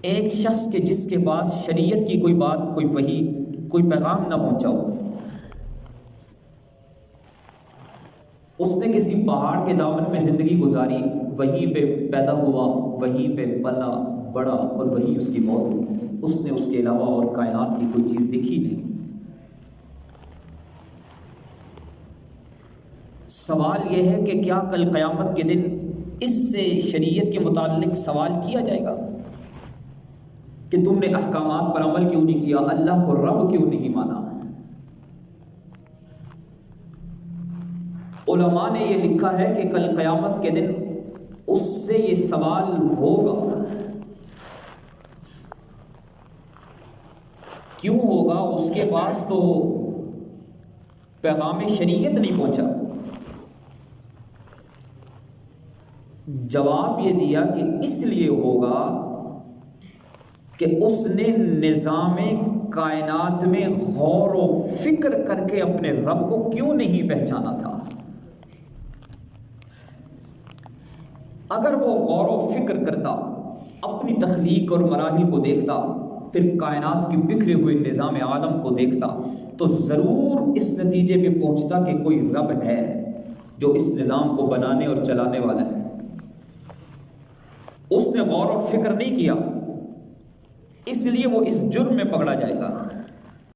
ایک شخص کے جس کے پاس شریعت کی کوئی بات، کوئی وحی، کوئی پیغام نہ پہنچا ہو، اس نے کسی پہاڑ کے دامن میں زندگی گزاری، وہیں پہ پیدا ہوا، وہیں پہ پلا بڑا اور وہیں اس کی موت ہوئی، اس نے اس کے علاوہ اور کائنات کی کوئی چیز دیکھی نہیں۔ سوال یہ ہے کہ کیا کل قیامت کے دن اس سے شریعت کے متعلق سوال کیا جائے گا کہ تم نے احکامات پر عمل کیوں نہیں کیا، اللہ کو رب کیوں نہیں مانا؟ علماء نے یہ لکھا ہے کہ کل قیامت کے دن اس سے یہ سوال ہوگا۔ کیوں ہوگا؟ اس کے پاس تو پیغام شریعت نہیں پہنچا۔ جواب یہ دیا کہ اس لیے ہوگا کہ اس نے نظام کائنات میں غور و فکر کر کے اپنے رب کو کیوں نہیں پہچانا تھا۔ اگر وہ غور و فکر کرتا، اپنی تخلیق اور مراحل کو دیکھتا، پھر کائنات کے بکھرے ہوئے نظام عالم کو دیکھتا، تو ضرور اس نتیجے پہ پہنچتا کہ کوئی رب ہے جو اس نظام کو بنانے اور چلانے والا ہے۔ اس نے غور و فکر نہیں کیا، اس لیے وہ اس جرم میں پکڑا جائے گا۔